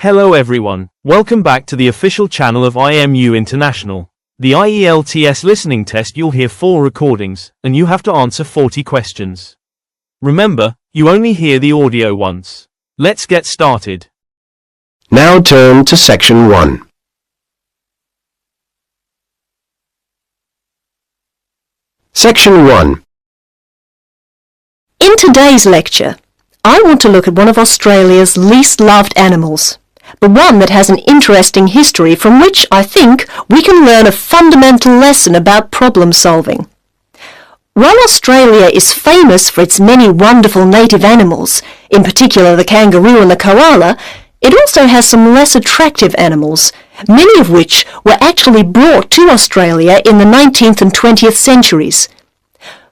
Hello everyone, welcome back to the official channel of IMU International. The IELTS listening test, you'll hear 4 recordings, and you have to answer 40 questions. Remember, you only hear the audio once. Let's get started. Now turn to Section 1. Section 1. In today's lecture, I want to look at one of Australia's least loved animals, but one that has an interesting history from which I think we can learn a fundamental lesson about problem solving. While Australia is famous for its many wonderful native animals, in particular the kangaroo and the koala, it also has some less attractive animals, many of which were actually brought to Australia in the 19th and 20th centuries.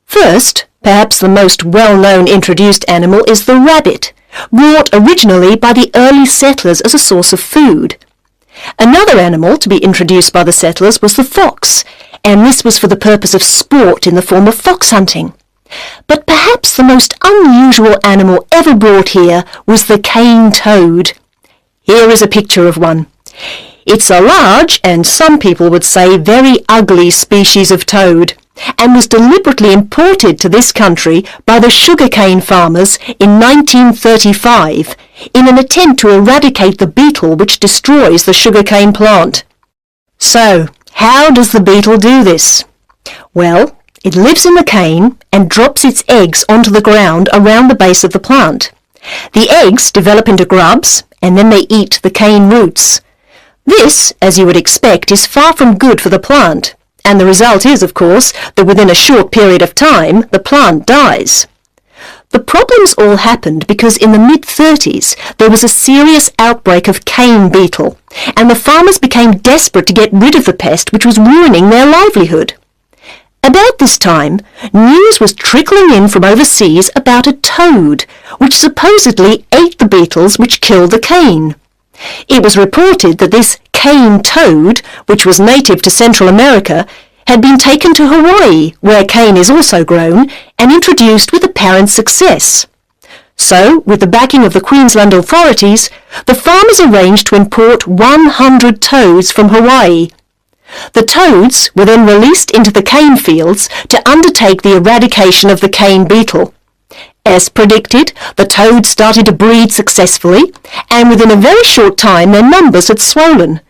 First, perhaps the most well-known introduced animal is the rabbit, brought originally by the early settlers as a source of food. Another animal to be introduced by the settlers was the fox, and this was for the purpose of sport in the form of fox hunting. But perhaps the most unusual animal ever brought here was the cane toad. Here is a picture of one. It's a large, and some people would say very ugly species of toad, and was deliberately imported to this country by the sugarcane farmers in 1935 in an attempt to eradicate the beetle which destroys the sugarcane plant. So, how does the beetle do this? Well, it lives in the cane and drops its eggs onto the ground around the base of the plant. The eggs develop into grubs, and then they eat the cane roots. This, as you would expect, is far from good for the plant, and the result is, of course, that within a short period of time, the plant dies. The problems all happened because in the mid-30s, there was a serious outbreak of cane beetle, and the farmers became desperate to get rid of the pest which was ruining their livelihood. About this time, news was trickling in from overseas about a toad, which supposedly ate the beetles which killed the cane. It was reported that this cane toad, which was native to Central America, had been taken to Hawaii, where cane is also grown, and introduced with apparent success. So, with the backing of the Queensland authorities, the farmers arranged to import 100 toads from Hawaii. The toads were then released into the cane fields to undertake the eradication of the cane beetle. As predicted, the toads started to breed successfully, and within a very short time their numbers had swollen.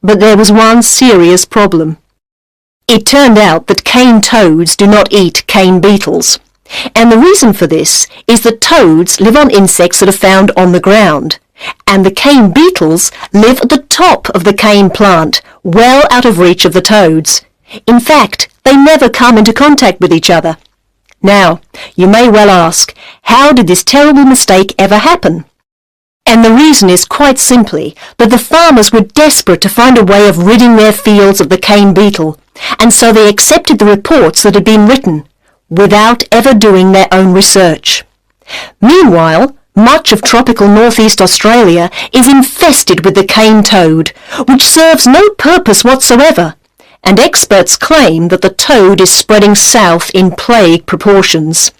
But there was one serious problem. It turned out that cane toads do not eat cane beetles, and the reason for this is that toads live on insects that are found on the ground, and the cane beetles live at the top of the cane plant, well out of reach of the toads. In fact, they never come into contact with each other. Now, you may well ask, how did this terrible mistake ever happen? And the reason is quite simply that the farmers were desperate to find a way of ridding their fields of the cane beetle, and so they accepted the reports that had been written, without ever doing their own research. Meanwhile, much of tropical northeast Australia is infested with the cane toad, which serves no purpose whatsoever, and experts claim that the toad is spreading south in plague proportions.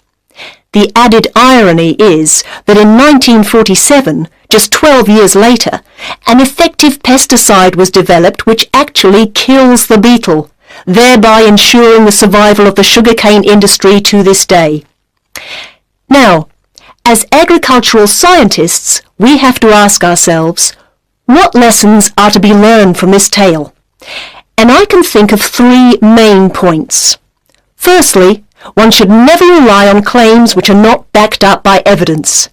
The added irony is that in 1947, just 12 years later, an effective pesticide was developed which actually kills the beetle, thereby ensuring the survival of the sugarcane industry to this day. Now, as agricultural scientists, we have to ask ourselves, what lessons are to be learned from this tale? And I can think of 3 main points. Firstly, one should never rely on claims which are not backed up by evidence,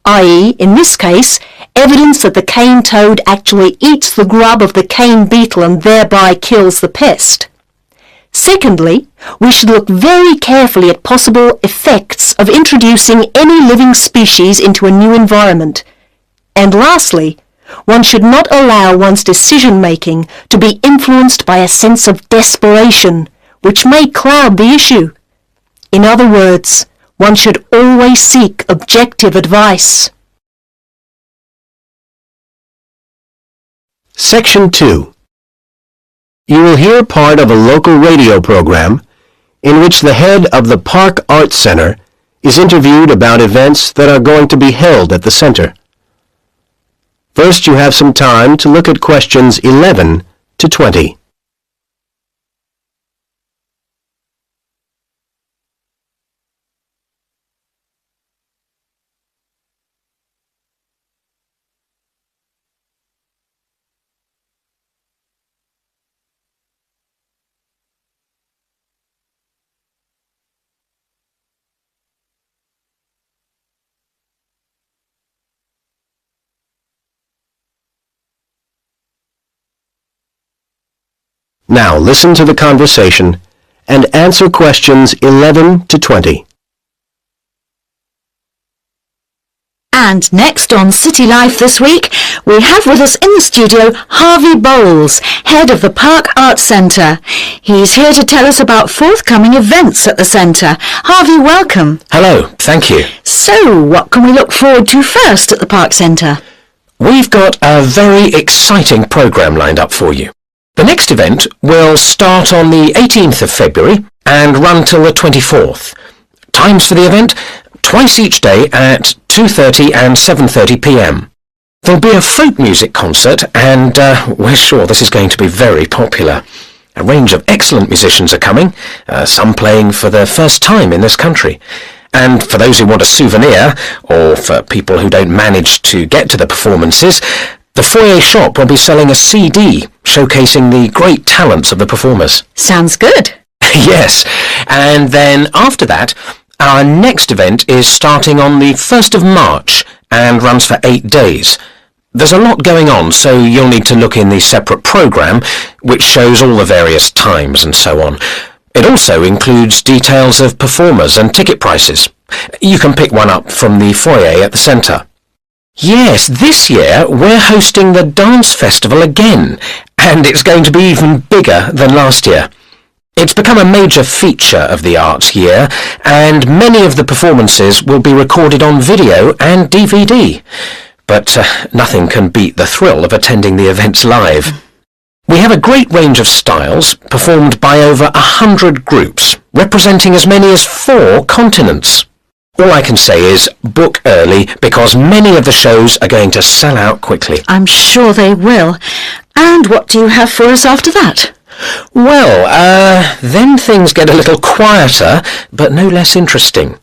i.e., in this case, evidence that the cane toad actually eats the grub of the cane beetle and thereby kills the pest. Secondly, we should look very carefully at possible effects of introducing any living species into a new environment. And lastly, one should not allow one's decision-making to be influenced by a sense of desperation, which may cloud the issue. In other words, one should always seek objective advice. Section 2. You will hear part of a local radio program in which the head of the Park Arts Center is interviewed about events that are going to be held at the center. First, you have some time to look at questions 11 to 20. Now listen to the conversation and answer questions 11 to 20. And next on City Life this week, we have with us in the studio Harvey Bowles, head of the Park Arts Centre. He's here to tell us about forthcoming events at the centre. Harvey, welcome. Hello, thank you. So, what can we look forward to first at the Park Centre? We've got a very exciting programme lined up for you. The next event will start on the 18th of February and run till the 24th. Times for the event? Twice each day at 2:30 and 7:30 p.m. There'll be a folk music concert and we're sure this is going to be very popular. A range of excellent musicians are coming, some playing for the first time in this country. And for those who want a souvenir, or for people who don't manage to get to the performances, the foyer shop will be selling a CD showcasing the great talents of the performers. Sounds good. Yes, and then after that, our next event is starting on the 1st of March and runs for 8 days. There's a lot going on, so you'll need to look in the separate programme, which shows all the various times and so on. It also includes details of performers and ticket prices. You can pick one up from the foyer at the centre. Yes, this year we're hosting the Dance Festival again, and it's going to be even bigger than last year. It's become a major feature of the arts year, and many of the performances will be recorded on video and DVD. But nothing can beat the thrill of attending the events live. We have a great range of styles, performed by over 100 groups, representing as many as 4 continents. All I can say is book early, because many of the shows are going to sell out quickly. I'm sure they will. And what do you have for us after that? Well, then things get a little quieter, but no less interesting.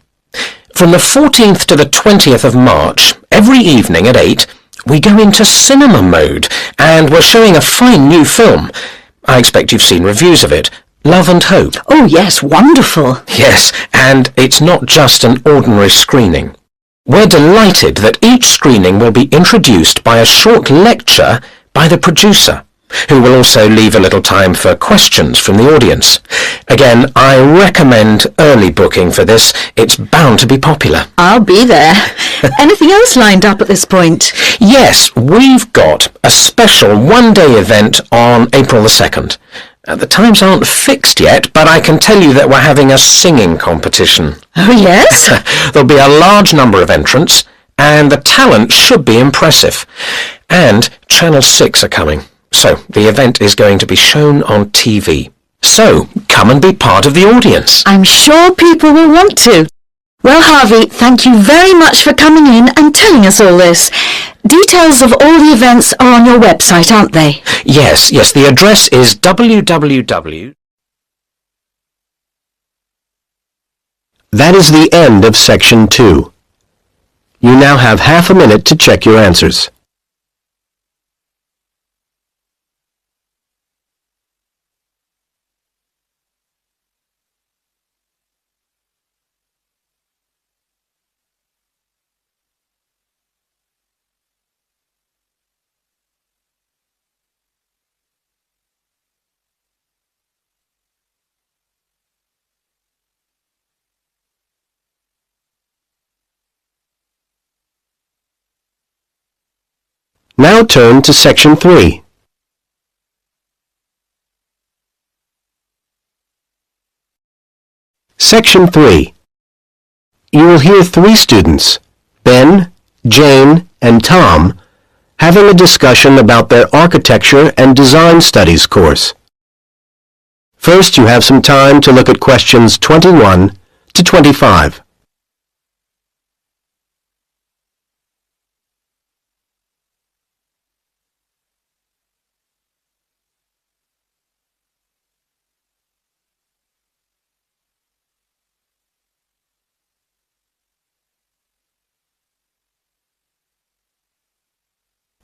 From the 14th to the 20th of March, every evening at 8, we go into cinema mode, and we're showing a fine new film. I expect you've seen reviews of it. Love and Hope. Oh yes, wonderful. Yes, and it's not just an ordinary screening. We're delighted that each screening will be introduced by a short lecture by the producer, who will also leave a little time for questions from the audience. Again, I recommend early booking for this. It's bound to be popular. I'll be there. Anything else lined up at this point? Yes, we've got a special one-day event on April the 2nd. The times aren't fixed yet, but I can tell you that we're having a singing competition. Oh yes? There'll be a large number of entrants, and the talent should be impressive. And Channel 6 are coming, so the event is going to be shown on TV. So, come and be part of the audience. I'm sure people will want to. Well, Harvey, thank you very much for coming in and telling us all this. Details of all the events are on your website, aren't they? Yes, the address is www. That is the end of Section 2. You now have half a minute to check your answers. Now turn to Section 3. Section 3. You will hear 3 students, Ben, Jane, and Tom, having a discussion about their Architecture and Design Studies course. First, you have some time to look at questions 21 to 25.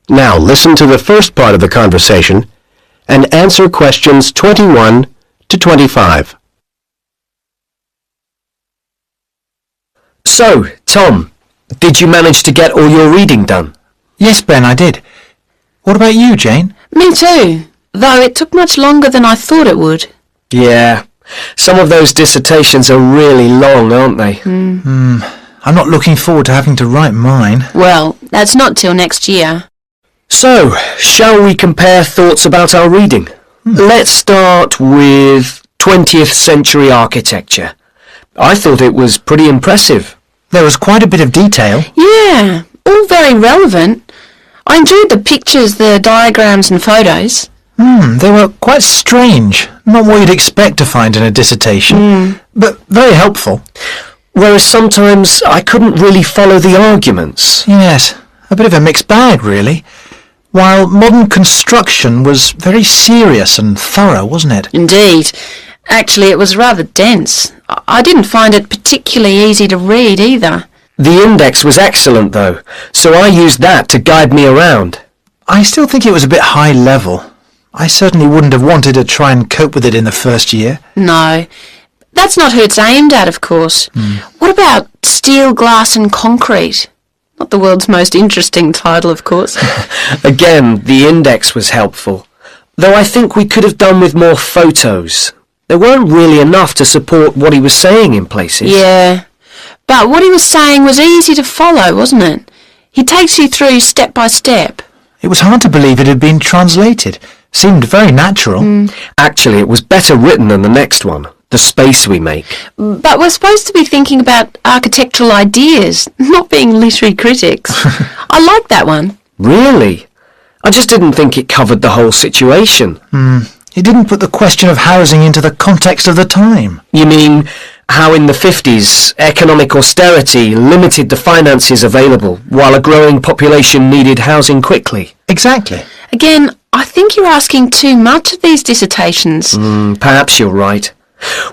Now listen to the first part of the conversation and answer questions 21 to 25. So, Tom, did you manage to get all your reading done? Yes, Ben, I did. What about you, Jane? Me too, though it took much longer than I thought it would. Yeah, some of those dissertations are really long, aren't they? I'm not looking forward to having to write mine. Well, that's not till next year. So, shall we compare thoughts about our reading? Let's start with 20th century architecture. I thought it was pretty impressive. There was quite a bit of detail. Yeah, all very relevant. I enjoyed the pictures, the diagrams and photos. They were quite strange. Not what you'd expect to find in a dissertation, but very helpful. Whereas sometimes I couldn't really follow the arguments. Yes, a bit of a mixed bag, really. While modern construction was very serious and thorough, wasn't it? Indeed. Actually, it was rather dense. I didn't find it particularly easy to read either. The index was excellent, though, so I used that to guide me around. I still think it was a bit high level. I certainly wouldn't have wanted to try and cope with it in the first year. No, that's not who it's aimed at, of course. What about steel, glass and concrete? Not the world's most interesting title, of course. Again, the index was helpful, though I think we could have done with more photos. There weren't really enough to support what he was saying in places. Yeah, but what he was saying was easy to follow, wasn't it? He takes you through step by step. It was hard to believe it had been translated. Seemed very natural. Actually, it was better written than the next one, The Space We Make. But we're supposed to be thinking about architectural ideas, not being literary critics. I like that one. Really? I just didn't think it covered the whole situation. It didn't put the question of housing into the context of the time. You mean how in the 50s economic austerity limited the finances available while a growing population needed housing quickly? Exactly. Again, I think you're asking too much of these dissertations. Perhaps you're right.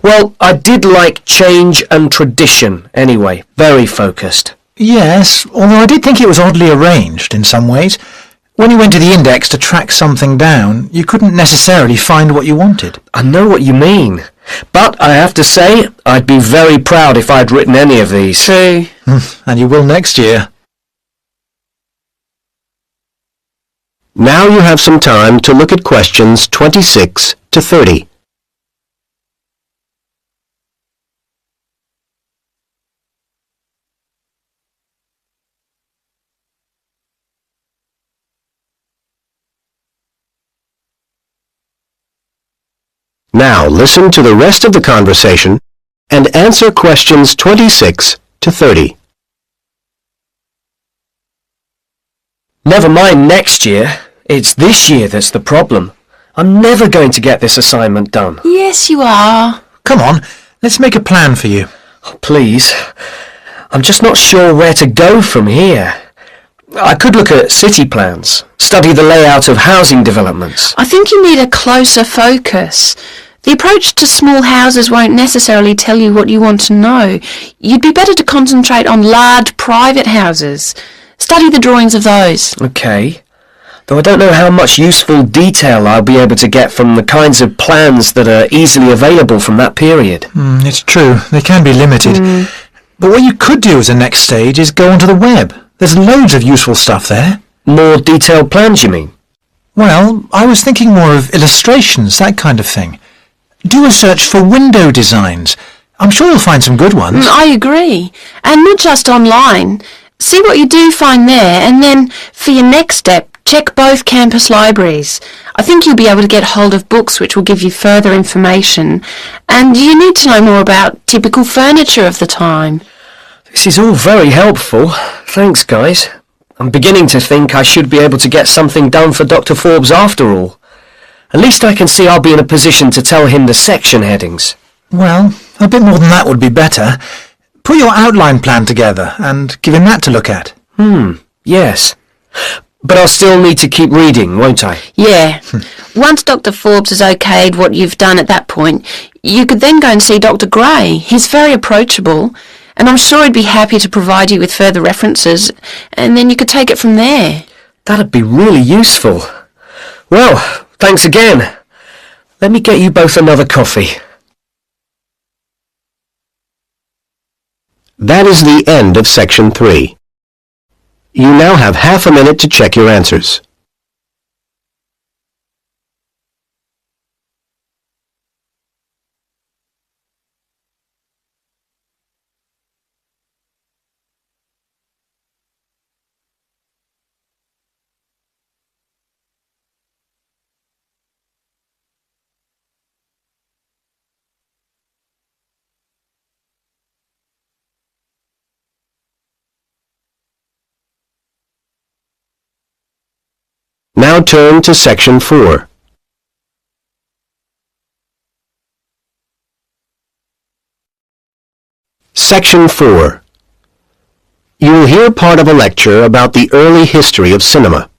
Well, I did like change and tradition anyway. Very focused. Yes, although I did think it was oddly arranged in some ways. When you went to the index to track something down, you couldn't necessarily find what you wanted. I know what you mean. But I have to say, I'd be very proud if I'd written any of these. True. And you will next year. Now you have some time to look at questions 26 to 30. Now listen to the rest of the conversation and answer questions 26 to 30. Never mind next year. It's this year that's the problem. I'm never going to get this assignment done. Yes, you are. Come on, let's make a plan for you. Oh, please. I'm just not sure where to go from here. I could look at city plans, study the layout of housing developments. I think you need a closer focus. The approach to small houses won't necessarily tell you what you want to know. You'd be better to concentrate on large private houses. Study the drawings of those. Okay. Though I don't know how much useful detail I'll be able to get from the kinds of plans that are easily available from that period. It's true, they can be limited. But what you could do as a next stage is go onto the web. There's loads of useful stuff there. More detailed plans, you mean? Well, I was thinking more of illustrations, that kind of thing. Do a search for window designs. I'm sure you'll find some good ones. I agree. And not just online. See what you do find there, and then, for your next step, check both campus libraries. I think you'll be able to get hold of books which will give you further information. And you need to know more about typical furniture of the time. This is all very helpful. Thanks, guys. I'm beginning to think I should be able to get something done for Dr. Forbes after all. At least I can see I'll be in a position to tell him the section headings. Well, a bit more than that would be better. Put your outline plan together and give him that to look at. Yes. But I'll still need to keep reading, won't I? Yeah. Once Dr. Forbes has okayed what you've done at that point, you could then go and see Dr. Gray. He's very approachable, and I'm sure he'd be happy to provide you with further references, and then you could take it from there. That'd be really useful. Well, thanks again. Let me get you both another coffee. That is the end of Section 3. You now have half a minute to check your answers. Now turn to Section 4. Section 4. You will hear part of a lecture about the early history of cinema.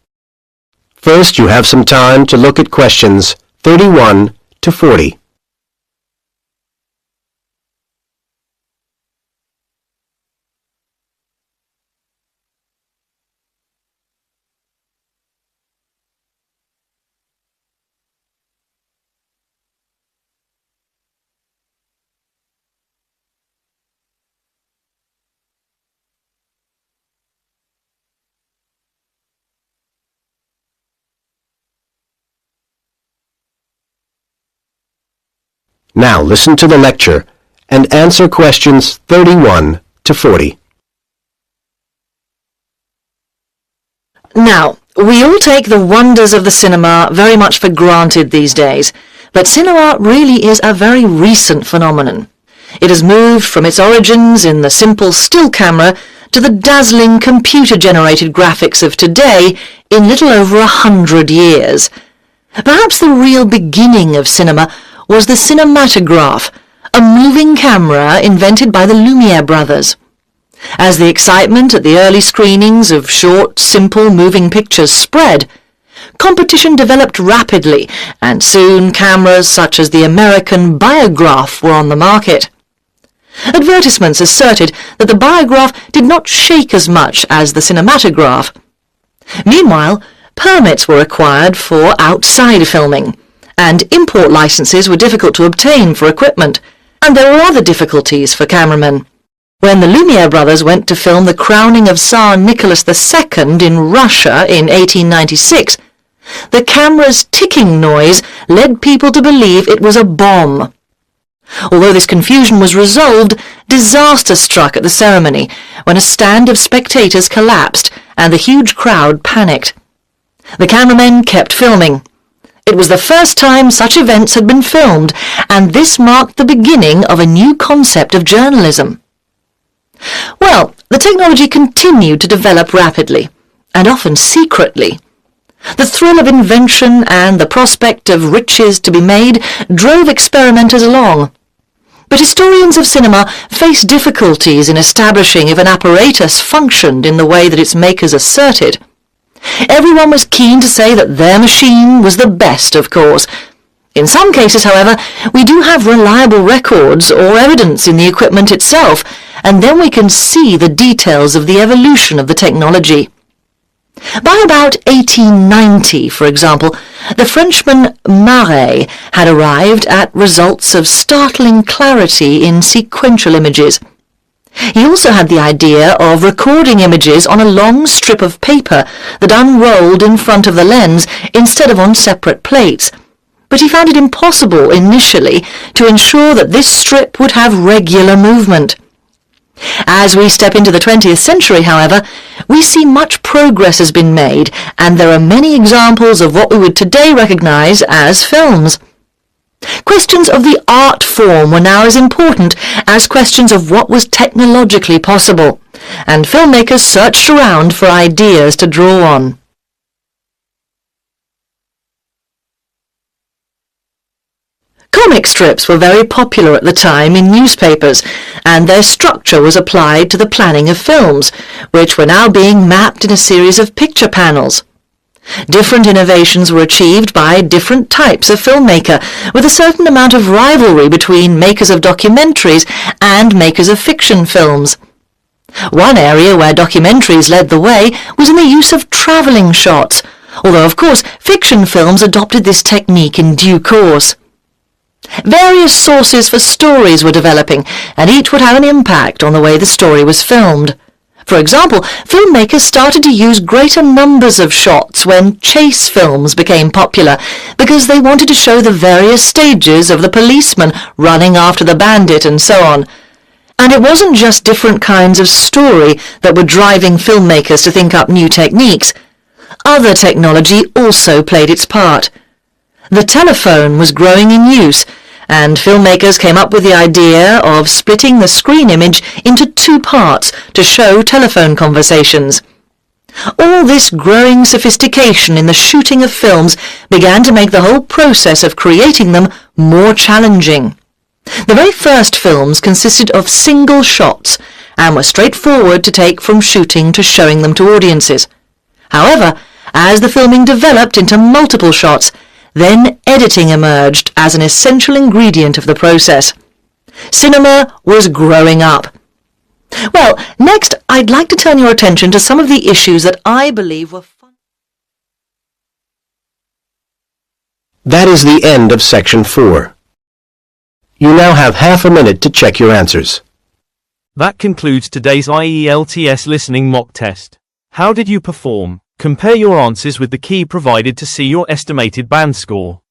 First, you have some time to look at questions 31 to 40. Now listen to the lecture and answer questions 31 to 40. Now, we all take the wonders of the cinema very much for granted these days, but cinema really is a very recent phenomenon. It has moved from its origins in the simple still camera to the dazzling computer-generated graphics of today in little over 100 years. Perhaps the real beginning of cinema was the cinematograph, a moving camera invented by the Lumiere brothers. As the excitement at the early screenings of short, simple moving pictures spread, competition developed rapidly, and soon cameras such as the American Biograph were on the market. Advertisements asserted that the Biograph did not shake as much as the cinematograph. Meanwhile, permits were required for outside filming, and import licenses were difficult to obtain for equipment, and there were other difficulties for cameramen. When the Lumiere brothers went to film the crowning of Tsar Nicholas II in Russia in 1896, the camera's ticking noise led people to believe it was a bomb. Although this confusion was resolved, disaster struck at the ceremony when a stand of spectators collapsed and the huge crowd panicked. The cameramen kept filming. It was the first time such events had been filmed, and this marked the beginning of a new concept of journalism. Well, the technology continued to develop rapidly, and often secretly. The thrill of invention and the prospect of riches to be made drove experimenters along. But historians of cinema faced difficulties in establishing if an apparatus functioned in the way that its makers asserted. Everyone was keen to say that their machine was the best, of course. In some cases, however, we do have reliable records or evidence in the equipment itself, and then we can see the details of the evolution of the technology. By about 1890, for example, the Frenchman Marais had arrived at results of startling clarity in sequential images. He also had the idea of recording images on a long strip of paper that unrolled in front of the lens instead of on separate plates, but he found it impossible initially to ensure that this strip would have regular movement. As we step into the 20th century, however, we see much progress has been made, and there are many examples of what we would today recognize as films. Questions of the art form were now as important as questions of what was technologically possible, and filmmakers searched around for ideas to draw on. Comic strips were very popular at the time in newspapers, and their structure was applied to the planning of films, which were now being mapped in a series of picture panels. Different innovations were achieved by different types of filmmaker, with a certain amount of rivalry between makers of documentaries and makers of fiction films. One area where documentaries led the way was in the use of travelling shots, although of course fiction films adopted this technique in due course. Various sources for stories were developing, and each would have an impact on the way the story was filmed. For example, filmmakers started to use greater numbers of shots when chase films became popular, because they wanted to show the various stages of the policeman running after the bandit and so on. And it wasn't just different kinds of story that were driving filmmakers to think up new techniques. Other technology also played its part. The telephone was growing in use, and filmmakers came up with the idea of splitting the screen image into two parts to show telephone conversations. All this growing sophistication in the shooting of films began to make the whole process of creating them more challenging. The very first films consisted of single shots and were straightforward to take from shooting to showing them to audiences. However, as the filming developed into multiple shots, then editing emerged as an essential ingredient of the process. Cinema was growing up. Well, next I'd like to turn your attention to some of the issues that I believe were fun. That is the end of Section 4. You now have half a minute to check your answers. That concludes today's IELTS listening mock test. How did you perform? Compare your answers with the key provided to see your estimated band score.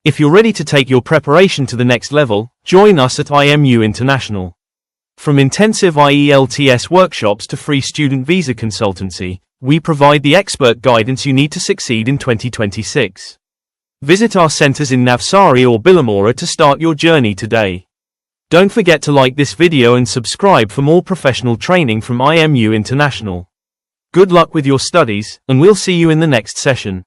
If you're ready to take your preparation to the next level, join us at IMU International. From intensive IELTS workshops to free student visa consultancy, we provide the expert guidance you need to succeed in 2026. Visit our centers in Navsari or Billamora to start your journey today. Don't forget to like this video and subscribe for more professional training from IMU International. Good luck with your studies, and we'll see you in the next session.